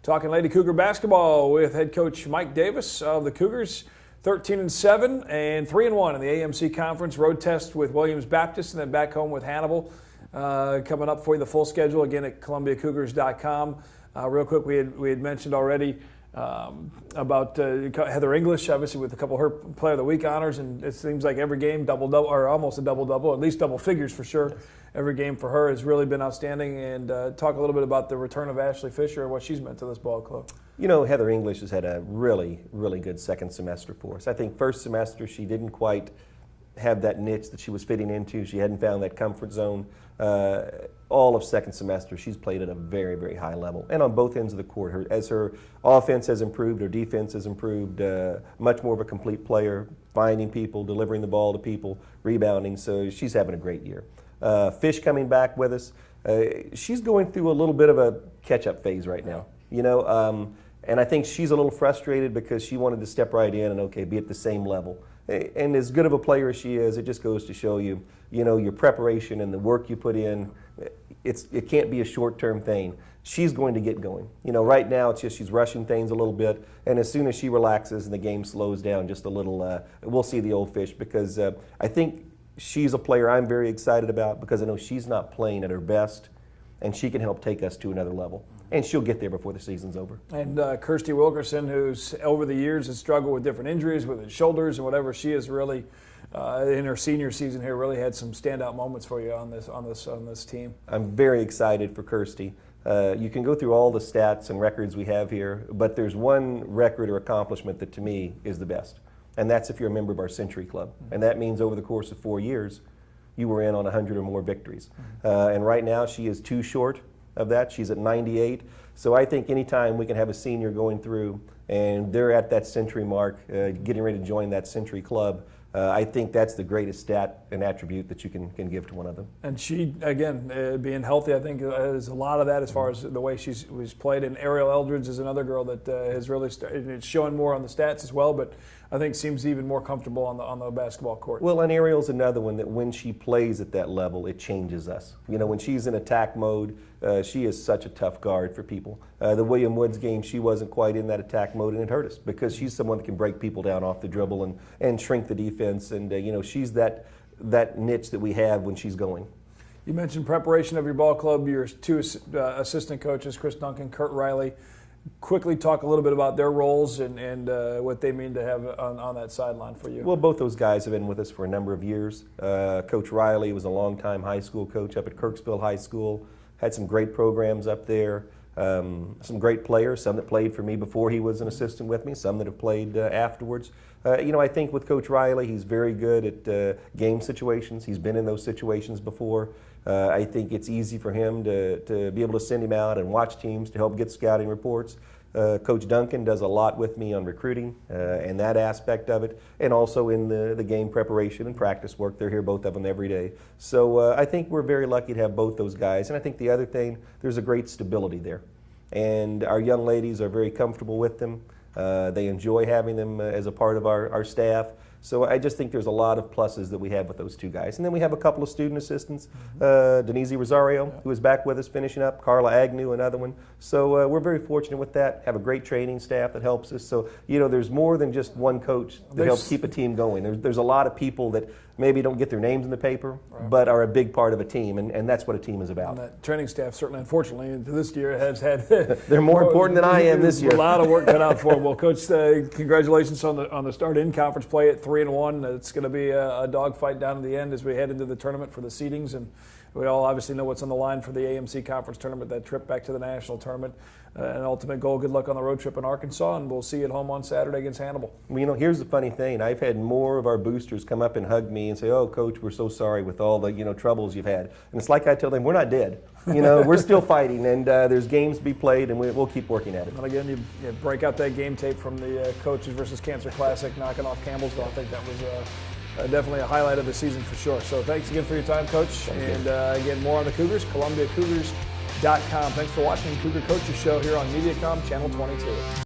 Talking Lady Cougar basketball with head coach Mike Davis of the Cougars, 13-7 and 3-1 in the AMC Conference. Road test with Williams Baptist and then back home with Hannibal. Coming up for you, the full schedule again at ColumbiaCougars.com. Real quick, we had mentioned already about Heather English, obviously with a couple of her Player of the Week honors, and it seems like every game double-double, or almost a double-double, at least double figures for sure. Yes. Every game for her has really been outstanding. And talk a little bit about the return of Ashley Fisher and what she's meant to this ball club. You know, Heather English has had a really, really good second semester for us. I think first semester she didn't quite have that niche that she was fitting into. She hadn't found that comfort zone. All of second semester, she's played at a very, very high level. And on both ends of the court, as her offense has improved, her defense has improved, much more of a complete player, finding people, delivering the ball to people, rebounding. So she's having a great year. Fish coming back with us. She's going through a little bit of a catch-up phase right now. You know, and I think she's a little frustrated because she wanted to step right in and, okay, be at the same level. And as good of a player as she is, it just goes to show you, you know, your preparation and the work you put in, it can't be a short-term thing. She's going to get going. You know, right now it's just she's rushing things a little bit, and as soon as she relaxes and the game slows down just a little, we'll see the old Fish, because I think she's a player I'm very excited about because I know she's not playing at her best, and she can help take us to another level. And she'll get there before the season's over. And Kirsty Wilkerson, who's over the years has struggled with different injuries, with his shoulders and whatever, she has really, in her senior season here, really had some standout moments for you on this team. I'm very excited for Kirsty. You can go through all the stats and records we have here, but there's one record or accomplishment that to me is the best, and that's if you're a member of our Century Club. And that means over the course of 4 years, you were in on 100 or more victories. And right now she is 2 short of that. She's at 98. So I think anytime we can have a senior going through and they're at that century mark, getting ready to join that Century Club, I think that's the greatest stat and attribute that you can give to one of them. And she, again, being healthy, I think is a lot of that as far as the way she's played. And Ariel Eldridge is another girl that has really started. It's showing more on the stats as well, but I think seems even more comfortable on the basketball court. Well, and Ariel's another one that when she plays at that level, it changes us. You know, when she's in attack mode, she is such a tough guard for people. The William Woods game, she wasn't quite in that attack mode, and it hurt us because she's someone that can break people down off the dribble and shrink the defense. And you know, she's that niche that we have when she's going. You mentioned preparation of your ball club. Your 2 assistant coaches, Chris Duncan, Kurt Riley. Quickly talk a little bit about their roles and what they mean to have on that sideline for you. Well, both those guys have been with us for a number of years. Coach Riley was a longtime high school coach up at Kirksville High School. Had some great programs up there. Some great players, some that played for me before he was an assistant with me, some that have played afterwards. You know, I think with Coach Riley, he's very good at game situations. He's been in those situations before. I think it's easy for him to be able to send him out and watch teams to help get scouting reports. Coach Duncan does a lot with me on recruiting and that aspect of it, and also in the game preparation and practice work. They're here, both of them, every day. So I think we're very lucky to have both those guys. And I think the other thing, there's a great stability there. And our young ladies are very comfortable with them. They enjoy having them as a part of our staff. So I just think there's a lot of pluses that we have with those 2 guys. And then we have a couple of student assistants, Denise Rosario, who is back with us finishing up, Carla Agnew, another one. So we're very fortunate with that, have a great training staff that helps us. So, you know, there's more than just one coach that helps keep a team going. There's a lot of people that maybe don't get their names in the paper, but are a big part of a team, and that's what a team is about. And that training staff certainly, unfortunately, this year has had they're more important than I am this year. A lot of work cut out for them. Well, Coach, congratulations on the start in conference play at 3-1. It's going to be a dogfight down to the end as we head into the tournament for the seedings, and we all obviously know what's on the line for the AMC Conference tournament, that trip back to the national tournament. An ultimate goal. Good luck on the road trip in Arkansas, and we'll see you at home on Saturday against Hannibal. Well, you know, here's the funny thing. I've had more of our boosters come up and hug me and say, "Oh, Coach, we're so sorry with all the troubles you've had." And it's like I tell them, we're not dead. You know, we're still fighting, and there's games to be played, and we'll keep working at it. And again, you break out that game tape from the Coaches versus Cancer Classic, knocking off Campbellsville. I think that was definitely a highlight of the season for sure. So thanks again for your time, Coach. And again, more on the Cougars, ColumbiaCougars.com. Thanks for watching Cougar Coaches Show here on Mediacom Channel 22.